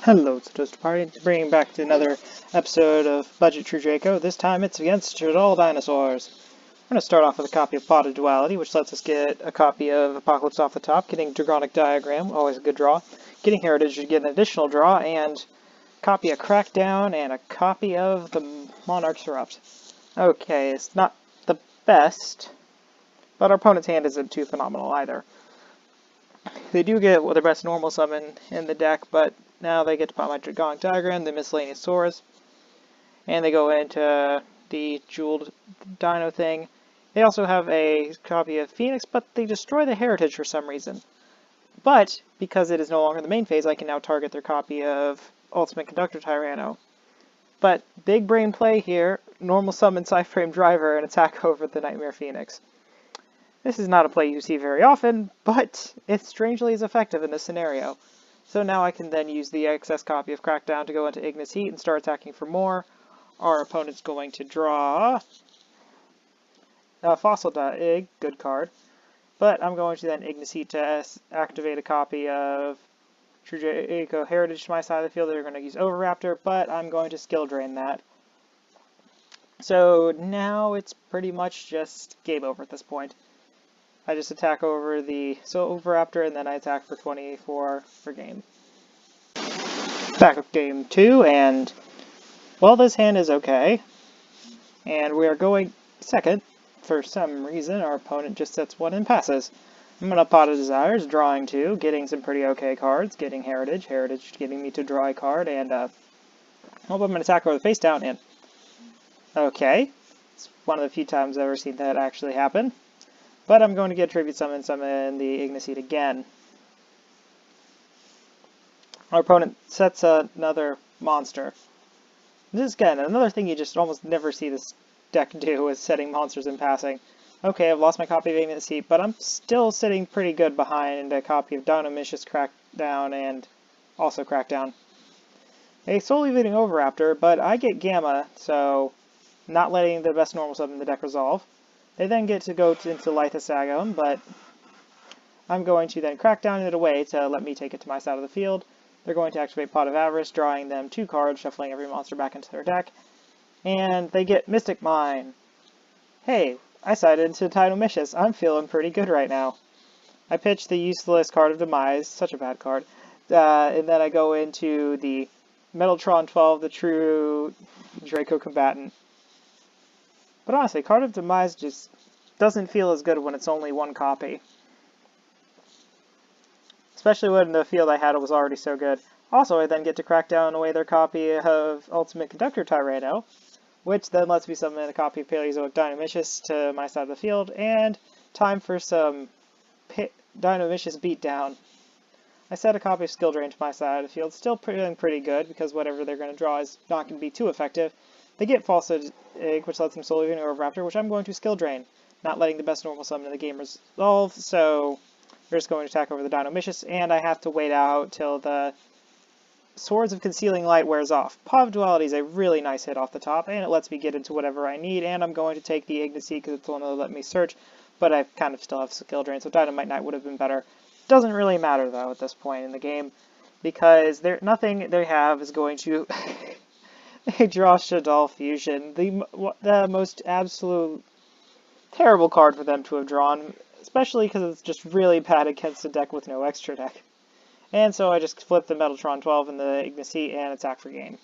Hello, it's Toaster Party, bringing back to another episode of Budget True Draco. This time it's against Shaddoll Dinosaurs. We're going to start off with a copy of Pot of Duality, which lets us get a copy of Apocalypse off the top, getting Dragonic Diagram, always a good draw. Getting Heritage, you get an additional draw, and a copy of Crackdown, and a copy of the Monarch's Erupt. Okay, it's not the best, but our opponent's hand isn't too phenomenal either. They do get their best normal summon in the deck, but now they get to pop my Dragonic Diagram, the Miscellaneous Swords, and they go into the Jeweled Dino thing. They also have a copy of Phoenix, but they destroy the Heritage for some reason. But, because it is no longer in the main phase, I can now target their copy of Ultimate Conductor Tyranno. But, big brain play here, normal summon Cyframe Driver and attack over the Nightmare Phoenix. This is not a play you see very often, but it strangely is effective in this scenario. So now I can then use the excess copy of Crackdown to go into Ignis Heat and start attacking for more. Our opponent's going to draw a Fossil Egg, good card. But I'm going to then Ignis Heat to activate a copy of True Draco Heritage to my side of the field. They're going to use Overraptor, but I'm going to skill drain that. So now it's pretty much just game over at this point. I just attack over the Overraptor, and then I attack for 24 for game. Back up game 2, and, well, this hand is okay. And we are going second. For some reason, our opponent just sets 1 and passes. I'm going to Pot of Desires, drawing 2, getting some pretty okay cards, getting Heritage getting me to draw a card, and, I'm going to attack over the face down, and, okay. It's one of the few times I've ever seen that actually happen. But I'm going to get Tribute Summon the Ignis Heat again. Our opponent sets another monster. This is, again, another thing you just almost never see this deck do, is setting monsters in passing. Okay, I've lost my copy of Ignis Heat, but I'm still sitting pretty good behind a copy of Dino, Crackdown, and also Crackdown. A solely leading Overraptor, but I get Gamma, so not letting the best normal summon in the deck resolve. They then get to go into Lythus Agam, but I'm going to then Crackdown it away to let me take it to my side of the field. They're going to activate Pot of Avarice, drawing them 2 cards, shuffling every monster back into their deck. And they get Mystic Mine. Hey, I sided into Dinomicious. I'm feeling pretty good right now. I pitch the useless card of Demise, such a bad card. And then I go into the Metaltron 12, the true Draco combatant. But honestly, Card of Demise just doesn't feel as good when it's only 1 copy. Especially when the field I had was already so good. Also, I then get to crack down away their copy of Ultimate Conductor Tyranno, which then lets me summon a copy of Paleozoic Dinomicious to my side of the field, and time for some Dinomicious beatdown. I set a copy of Skill Drain to my side of the field, still feeling pretty good, because whatever they're going to draw is not going to be too effective. They get False Egg, which lets them solely leading Overraptor, which I'm going to Skill Drain, not letting the best normal summon in the game resolve, so we're just going to attack over the Dinomicious, and I have to wait out till the Swords of Concealing Light wears off. Pot of Duality is a really nice hit off the top, and it lets me get into whatever I need, and I'm going to take the Ignis Heat because it's the one that'll let me search, but I kind of still have Skill Drain, so Dynamite Knight would have been better. Doesn't really matter, though, at this point in the game, because nothing they have is going to... They draw Shaddoll Fusion, the most absolute terrible card for them to have drawn, especially because it's just really bad against a deck with no extra deck. And so I just flip the Metaltron 12 and the Ignis Heat and attack for game.